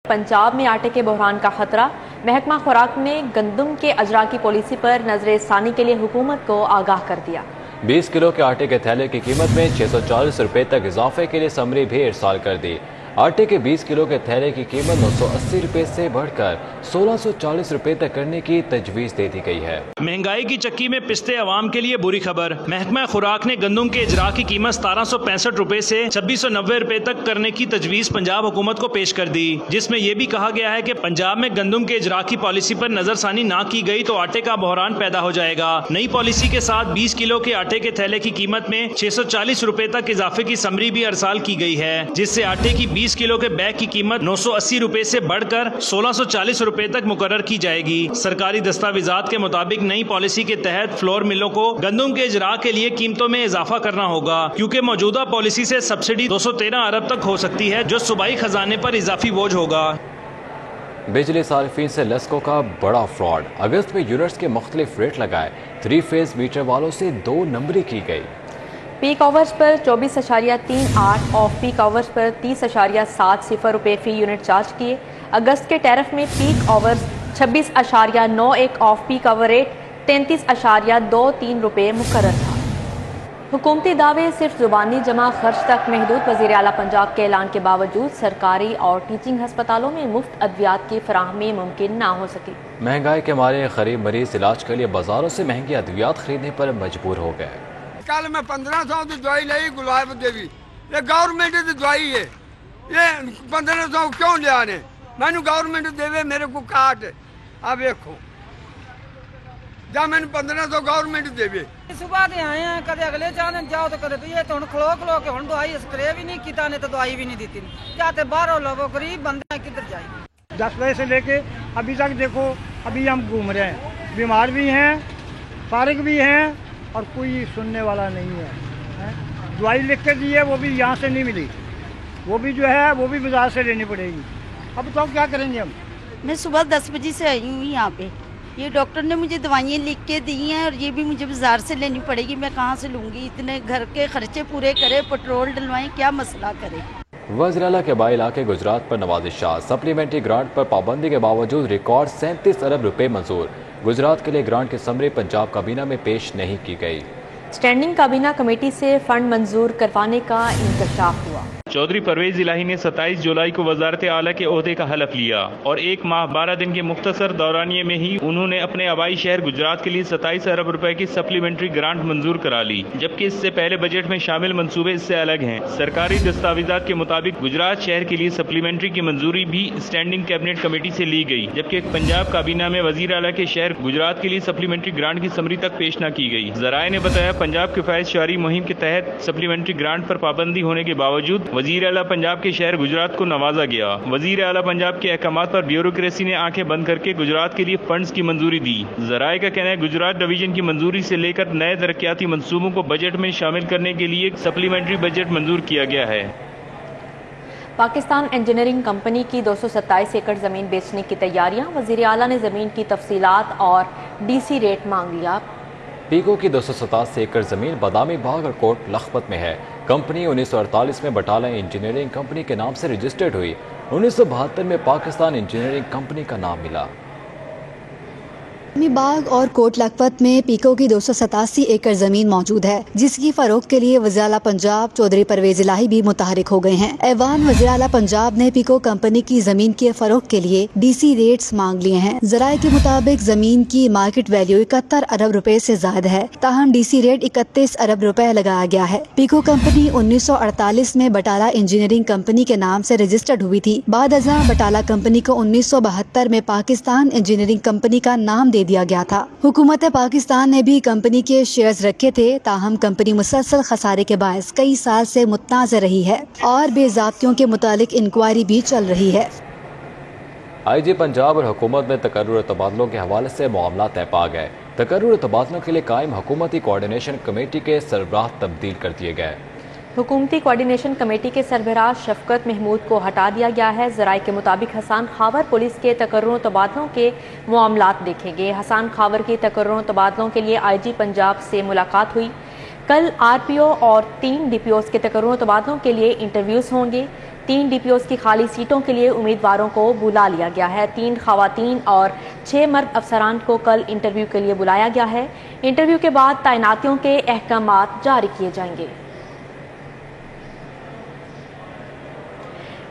पंजाब में आटे के बहरान का खतरा। महकमा खुराक ने गंदम के अजरा की पॉलिसी पर नजर-ए-सानी के लिए हुकूमत को आगाह कर दिया। 20 किलो के आटे के थैले की कीमत में 640 रुपए तक इजाफे के लिए समरी भी इरसाल कर दी। आटे के 20 किलो के थैले की कीमत 980 रुपए से बढ़कर 1640 रुपए तक करने की तजवीज दे दी गई है। महंगाई की चक्की में पिसते अवाम के लिए बुरी खबर। महकमा खुराक ने गंदम के इजरा की कीमत 1765 रुपए से 2690 रुपए तक करने की तजवीज पंजाब हुकूमत को पेश कर दी, जिसमें यह भी कहा गया है कि पंजाब में गंदम के इजरा की पॉलिसी पर नजरसानी ना की गई तो आटे का बहरान पैदा हो जाएगा। नई पॉलिसी के साथ 20 किलो के आटे के थैले की कीमत में 640 रुपए तक इजाफे की समरी भी अरसाल की गई है, जिससे आटे की 20 किलो के बैग की कीमत 980 रुपए से बढ़कर 1640 रुपए तक मुकर्रर की जाएगी। सरकारी दस्तावेजात के मुताबिक नई पॉलिसी के तहत फ्लोर मिलों को गंदम के इजरा के लिए कीमतों में इजाफा करना होगा, क्योंकि मौजूदा पॉलिसी से सब्सिडी 213 अरब तक हो सकती है, जो सूबाई खजाने पर इजाफी बोझ होगा। बिजली सार्फिन से लेस्को का बड़ा फ्रॉड। अगस्त में यूनिट्स के मुख्तलिफ रेट लगाए, 3 फेज मीटर वालों से 2 नंबरी की गई। Peak hours per 24.38, off peak hours per 30.70 रुपए फी यूनिट चार्ज किए। अगस्त के टैरिफ में peak hours 26.91, off peak hour rate 33.23 रुपए मुकर्रर था। हुकूमती दावे सिर्फ जुबानी जमा खर्च तक महदूद। वज़ीर आला पंजाब के ऐलान के बावजूद सरकारी और टीचिंग हस्पतालों में मुफ्त अद्वियात की फराहमी मुमकिन ना हो सकी। महंगाई के मारे गरीब मरीज इलाज के लिए बाजारों से महंगी अद्वियात खरीदने पर मजबूर हो गए। कल मैं 1500 की दवाई ली गुलाब देवी, ये गवर्नमेंट की दवाई है, ये 1500 क्यों लिया ने? मैनू गवर्नमेंट देवे मेरे को काट। अब देखो जब मैंने 1500 गवर्नमेंट देवे। सुबह के आए हैं, कदे अगले जाने जाओ तो कदे ये तो खलो खलो के हुन दवाई स्प्रे भी नहीं किया ने तो दवाई भी नहीं दी। जाते बाहरों लोगों गरीब बंदे किधर जाए। 10 बजे से लेके अभी तक देखो, अभी हम घूम रहे हैं, बीमार भी हैं, फारिग भी हैं और कोई सुनने वाला नहीं है। दवाई लिख के दी है, वो भी यहाँ से नहीं मिली, वो भी जो है वो भी बाजार से लेनी पड़ेगी। अब तो क्या करेंगे हम? मैं सुबह 10 बजे से आई हूँ यहाँ पे। ये डॉक्टर ने मुझे दवाइयाँ लिख के दी हैं और ये भी मुझे बाजार से लेनी पड़ेगी। मैं कहाँ से लूँगी? इतने घर के खर्चे पूरे करे, पेट्रोल डलवाएं, क्या मसला करे। वज़ीर आला के बाई इलाके गुजरात पर नवाज़िश शाह। सप्लीमेंट्री ग्रांट पर पाबंदी के बावजूद रिकॉर्ड 37 अरब रुपए मंजूर। गुजरात के लिए ग्रांट की समरी पंजाब काबीना में पेश नहीं की गई। स्टैंडिंग काबीना कमेटी से फंड मंजूर करवाने का इंकशाफ हुआ। चौधरी परवेज इलाही ने 27 जुलाई को वजारत आला के ओहदे का हलफ लिया और 1 माह 12 दिन के मुख्तसर दौरानिये में ही उन्होंने अपने आबाई शहर गुजरात के लिए 27 अरब रुपए की सप्लीमेंट्री ग्रांट मंजूर करा ली, जबकि इससे पहले बजट में शामिल मंसूबे इससे अलग हैं। सरकारी दस्तावेजात के मुताबिक गुजरात शहर के लिए सप्लीमेंट्री की मंजूरी भी स्टैंडिंग कैबिनेट कमेटी से ली गई, जबकि पंजाब काबीना में वजीर आला के शहर गुजरात के लिए सप्लीमेंट्री ग्रांट की समरी तक पेश न की गई। जराए ने बताया, पंजाब किफायत शहरी मुहिम के तहत सप्लीमेंट्री ग्रांट पर पाबंदी होने के बावजूद वजीर आला पंजाब के शहर गुजरात को नवाजा गया। वजीर आला पंजाब के अहकामात पर ब्यूरोक्रेसी ने आंखें बंद करके गुजरात के लिए फंड्स की मंजूरी दी। जराए का कहना है, गुजरात डिवीजन की मंजूरी से लेकर नए तरक्याती मंसूबों को बजट में शामिल करने के लिए सप्लीमेंट्री बजट मंजूर किया गया है। पाकिस्तान इंजीनियरिंग कंपनी की 227 एकड़ जमीन बेचने की तैयारियां। वजीर आला ने जमीन की तफसीलात और डीसी रेट मांग लिया। पीको की 287 एकड़ जमीन बादामी बाग और कोट लखपत में है। कंपनी 1948 में बटाला इंजीनियरिंग कंपनी के नाम से रजिस्टर्ड हुई। 1972 में पाकिस्तान इंजीनियरिंग कंपनी का नाम मिला। बाग और कोट लखपत में पीको की 287 एकड़ जमीन मौजूद है, जिसकी फरोख्त के लिए वज़ीर आला पंजाब चौधरी परवेज इलाही भी मुतहरिक हो गए हैं। ऐवान वज़ीर आला पंजाब ने पीको कंपनी की जमीन के फरोख्त के लिए डीसी रेट्स मांग लिए हैं। जराये के मुताबिक जमीन की मार्केट वैल्यू 71 अरब रुपए से ज्यादा है, ताहम डीसी रेट 31 अरब रुपए लगाया गया है। पीको कंपनी 1948 में बटाला इंजीनियरिंग कंपनी के नाम से रजिस्टर्ड हुई थी। बाद अज़ां बटाला कंपनी को 1972 में पाकिस्तान इंजीनियरिंग कंपनी का नाम दे दिया गया था। हुकूमत पाकिस्तान ने भी कंपनी के शेयर्स रखे थे, ताहम कंपनी मुसलसल खसारे के बायस कई साल से मुतनाज़ रही है और बेज़ाब्तियों के मुतालिक इंक्वायरी भी चल रही है। IG पंजाब और हुकूमत में तकर्रुर तबादलों के हवाले से मामला तय पा गए। तकर्रुर तबादलों के लिए कायम हुकूमती कोऑर्डिनेशन कमेटी के सरबराह तब्दील कर दिए गए। हुकूमती कोऑर्डिनेशन कमेटी के सरबराह शफकत महमूद को हटा दिया गया है। जराये के मुताबिक हसन खावर पुलिस के तकर्रुर तबादलों के मामलात देखेंगे। हसन खावर की तकर्रुर तबादलों के लिए IG पंजाब से मुलाकात हुई। कल RPO और 3 DPOs के तकर्रुर तबादलों के लिए इंटरव्यूज होंगे। 3 DPOs की खाली सीटों के लिए उम्मीदवारों को बुला लिया गया है। 3 खवातीन और 6 मर्द अफसरान को कल इंटरव्यू के लिए बुलाया गया है। इंटरव्यू के बाद तैनातियों के अहकामात जारी किए जाएंगे।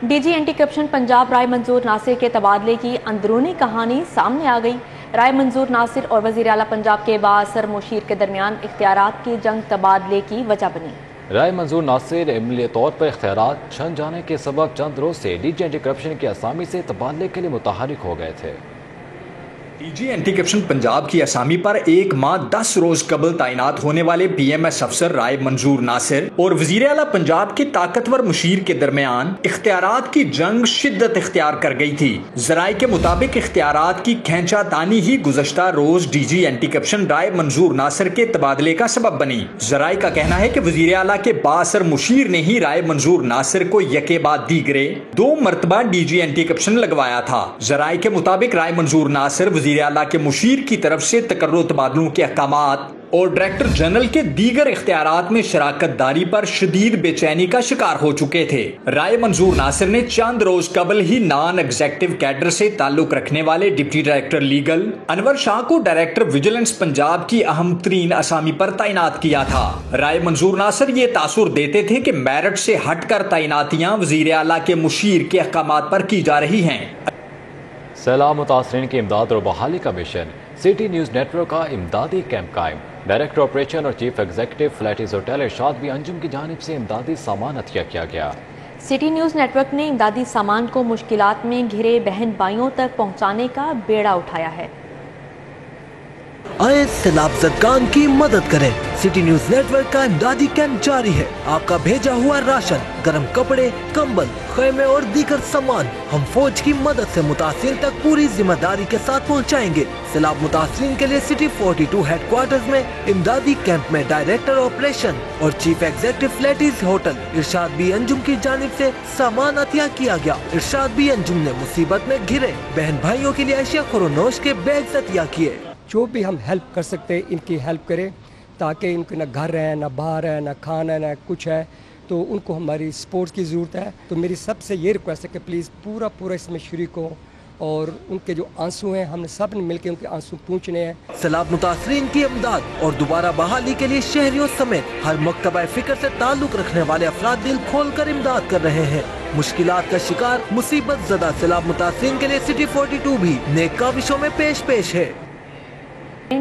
DG एंटी करप्शन पंजाब राय मंजूर नासिर के तबादले की अंदरूनी कहानी सामने आ गई। राय मंजूर नासिर और वज़ीर आला पंजाब के बाअसर मुशीर के दरमियान इख्तियारात की जंग तबादले की वजह बनी। राय मंजूर नासिर इमली तौर पर इख्तियारात छन जाने के सबब चंद रोज से DG एंटी करप्शन की असामी से तबादले के लिए मुतहरिक हो गए थे। DG एंटी करप्शन पंजाब की असामी पर 1 माह 10 रोज कबल तैनात होने वाले PMS अफसर राय मंजूर नासिर और वजीर आला पंजाब के ताकतवर मुशीर के दरमियान इख्तियारात की जंग शिद्दत इख्तियार कर गई थी। जराये के मुताबिक इख्तियारात की खींचातानी ही गुज़श्ता रोज DG एंटी करप्शन राय मंजूर नासिर के तबादले का सबब बनी। जराये का कहना है कि वजीर आला के बाअसर मुशीर ने ही राय मंजूर नासिर को यके बाद दीगरे 2 मरतबा DG एंटी करप्शन लगवाया था। जराये के मुताबिक राय मंजूर नासिर वजीर आला के मुशीर की तरफ से तकर्रो तबादलों के अहकामात और डायरेक्टर जनरल के दीगर इख्तियारात में शराकत दारी पर शदीद बेचैनी का शिकार हो चुके थे। राय मंजूर नासिर ने चंद रोज कबल ही नॉन एग्जीक्यूटिव कैडर से ताल्लुक रखने वाले deputy director legal Anwar Shah को डायरेक्टर विजिलेंस पंजाब की अहम तरीन असामी पर तैनात किया था। राय मंजूर नासिर ये तासुर देते थे कि मेरिट से हटकर तैनातियां वजीर आला के मुशीर के अहकामात पर की जा रही हैं। सैलाब मुतासरीन की इमदाद और बहाली का मिशन। सिटी न्यूज़ नेटवर्क का इमदादी कैंप कायम। डायरेक्टर ऑपरेशन और चीफ एग्जीक्यूटिव फ्लैटिस होटल इरशाद भी अंजुम की जानिब से इमदादी सामान अतिया किया गया। सिटी न्यूज़ नेटवर्क ने इमदादी सामान को मुश्किलात में घिरे बहन भाइयों तक पहुँचाने का बेड़ा उठाया है। आए सैलाब ज़दगान की मदद करें। सिटी न्यूज़ नेटवर्क का इमदादी कैंप जारी है। आपका भेजा हुआ राशन, गर्म कपड़े, कंबल, खैमे और दीगर सामान हम फौज की मदद से मुतासिर तक पूरी जिम्मेदारी के साथ पहुंचाएंगे। सैलाब मुतासिर के लिए सिटी 42 हेडक्वार्टर्स में इमदादी कैंप में डायरेक्टर ऑपरेशन और चीफ एग्जीक्यूटिव फ्लैटिस होटल इरशाद बी अंजुम की जानिब से सामान अतिया किया गया। इरशाद बी अंजुम ने मुसीबत में घिरे बहन भाइयों के लिए अशिया खुरोनोश के बैग अतिया किए। जो भी हम हेल्प कर सकते हैं इनकी हेल्प करें, ताकि इनके न घर है, न बाहर है, न खाना है, न कुछ है, तो उनको हमारी सपोर्ट की ज़रूरत है। तो मेरी सबसे ये रिक्वेस्ट है कि प्लीज़ पूरा इसमें शरीक हो और उनके जो आंसू हैं हमने सब ने मिलकर उनके आंसू पूंछने हैं। सैलाब मुतासरीन की इमदाद और दोबारा बहाली के लिए शहरियों समेत हर मकतबा फिक्र से ताल्लुक रखने वाले अफराद दिल खोल कर इमदाद कर रहे हैं। मुश्किलात का शिकार मुसीबत ज़दा सैलाब मुतासरीन के लिए सिटी 42 भी नेक काविशों में पेश है।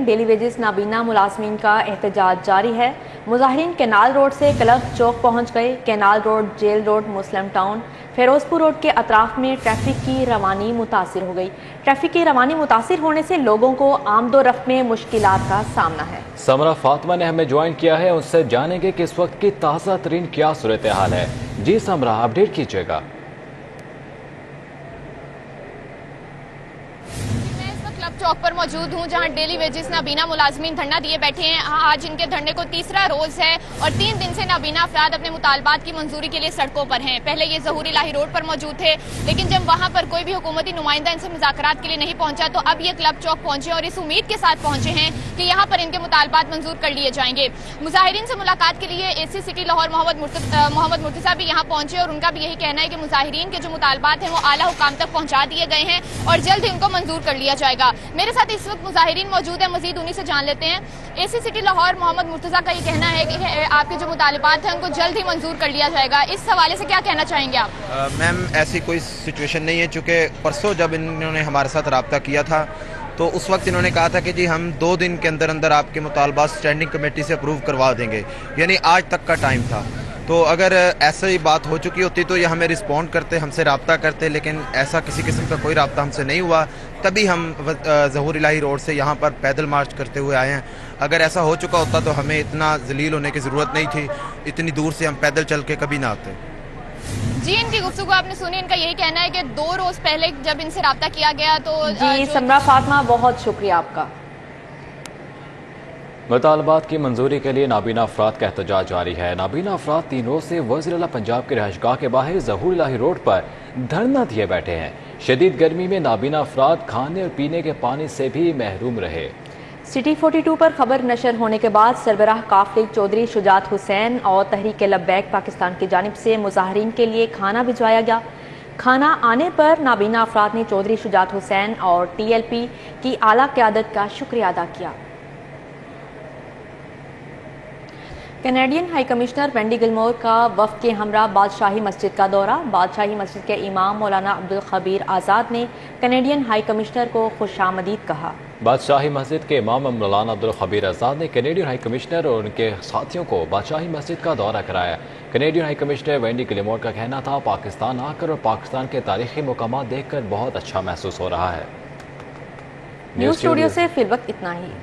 डेली वेजेस नाबीना मुलाजमीन का एहतजाज जारी है। मुजाहिरीन कैनाल रोड से क्लब चौक पहुंच गए। कैनाल रोड, जेल रोड, मुस्लिम टाउन, फेरोजपुर रोड के अतराफ में ट्रैफिक की रवानी मुतासिर हो गई। ट्रैफिक की रवानी मुतासिर होने से लोगों को आमदोरफ्त में मुश्किलात का सामना है। समरा फातिमा ने हमें ज्वाइन किया है, उनसे जानेंगे कि इस वक्त की ताज़ा तरीन क्या सूरत हाल है। जी समरा, अपडेट कीजिएगा। क्लब चौक पर मौजूद हूँ, जहाँ डेली वेजेस नाबीना मुलाजमीन धरना दिए बैठे हैं। आज इनके धरने को 3रा रोज है और 3 दिन से नाबीना अफराद अपने मुतालबात की मंजूरी के लिए सड़कों पर हैं। पहले ये ज़हूर इलाही रोड पर मौजूद थे, लेकिन जब वहाँ पर कोई भी हुकूमती नुमाइंदा इनसे मुज़ाकरात के लिए नहीं पहुंचा, तो अब ये क्लब चौक पहुंचे और इस उम्मीद के साथ पहुंचे हैं कि यहाँ पर इनके मुतालबात मंजूर कर लिए जाएंगे। मुजाहिरीन से मुलाकात के लिए AC सिटी लाहौर मोहम्मद मुर्तज़ा भी यहाँ पहुंचे और उनका भी यही कहना है कि मुजाहिरीन के जो मुतालबात हैं वो आला हुकाम तक पहुँचा दिए गए हैं और जल्द ही उनको मंजूर कर लिया जाएगा। मेरे साथ इस वक्त मुजाहिरीन मौजूद है, मजीद उन्हीं से जान लेते हैं। AC सिटी लाहौर मोहम्मद मुर्तज़ा का ये कहना है कि आपके जो मुतालबात हैं उनको जल्द ही मंजूर कर लिया जाएगा। इस हवाले से क्या कहना चाहेंगे आप? मैम, ऐसी कोई सिचुएशन नहीं है, चूँकि परसों जब इन्होंने हमारे साथ रब्ता किया था तो उस वक्त इन्होंने कहा था कि जी हम 2 दिन के अंदर अंदर आपके मुतालबात स्टैंडिंग कमेटी से अप्रूव करवा देंगे, यानी आज तक का टाइम था। तो अगर ऐसा ही बात हो चुकी होती तो ये हमें रिस्पॉन्ड करते, हमसे रब्ता करते, लेकिन ऐसा किसी किस्म का कोई रब्ता हमसे नहीं हुआ। तभी हम ज़हूर इलाही रोड से यहाँ पर पैदल मार्च करते हुए आए हैं। अगर ऐसा हो चुका होता तो हमें इतना जलील होने की ज़रूरत नहीं थी, इतनी दूर से हम पैदल चल के कभी ना आते। जी, इनकी गुफ्तगू आपने सुनी। इनका यही कहना है कि 2 रोज पहले जब इनसे रब्ता किया गया तो जी समरा फातिमा, बहुत शुक्रिया आपका। मुतालबात की मंजूरी के लिए नाबीना अफराद का एहतजाज जारी है। नाबीना अफराद 3 रोज से वज़ीर आला पंजाब के रिहाइशगाह के बाहर ज़हूर इलाही रोड पर धरना दिए बैठे हैं। शदीद गर्मी में नाबीना अफराद खाने और पीने के पानी से भी महरूम रहे। सिटी 42 पर खबर नशर होने के बाद सरबराह काफिले चौधरी शुजात हुसैन और तहरीक लब्बैक पाकिस्तान की जानिब से मुजाहरीन के लिए खाना भिजवाया गया। खाना आने पर नाबीना अफराद ने चौधरी शुजात हुसैन और TLP की आला क़यादत का शुक्रिया अदा किया। Canadian high commissioner Wendy Gilmour का वफ़द के हमरा बादशाही मस्जिद का दौरा। बादशाही मस्जिद के इमाम मौलाना अब्दुल खबीर आज़ाद ने कैनेडियन हाई कमिश्नर को खुशामदीद कहा। बादशाही मस्जिद के इमाम मौलाना अब्दुल खबीर आज़ाद ने कैनेडियन हाई कमिश्नर और उनके साथियों को बादशाही मस्जिद का दौरा कराया। Canadian high commissioner Wendy Gilmour का कहना था, पाकिस्तान आकर और पाकिस्तान के तारीखी मुकामात देखकर बहुत अच्छा महसूस हो रहा है। न्यूज़ स्टूडियो से फिल वक्त इतना ही।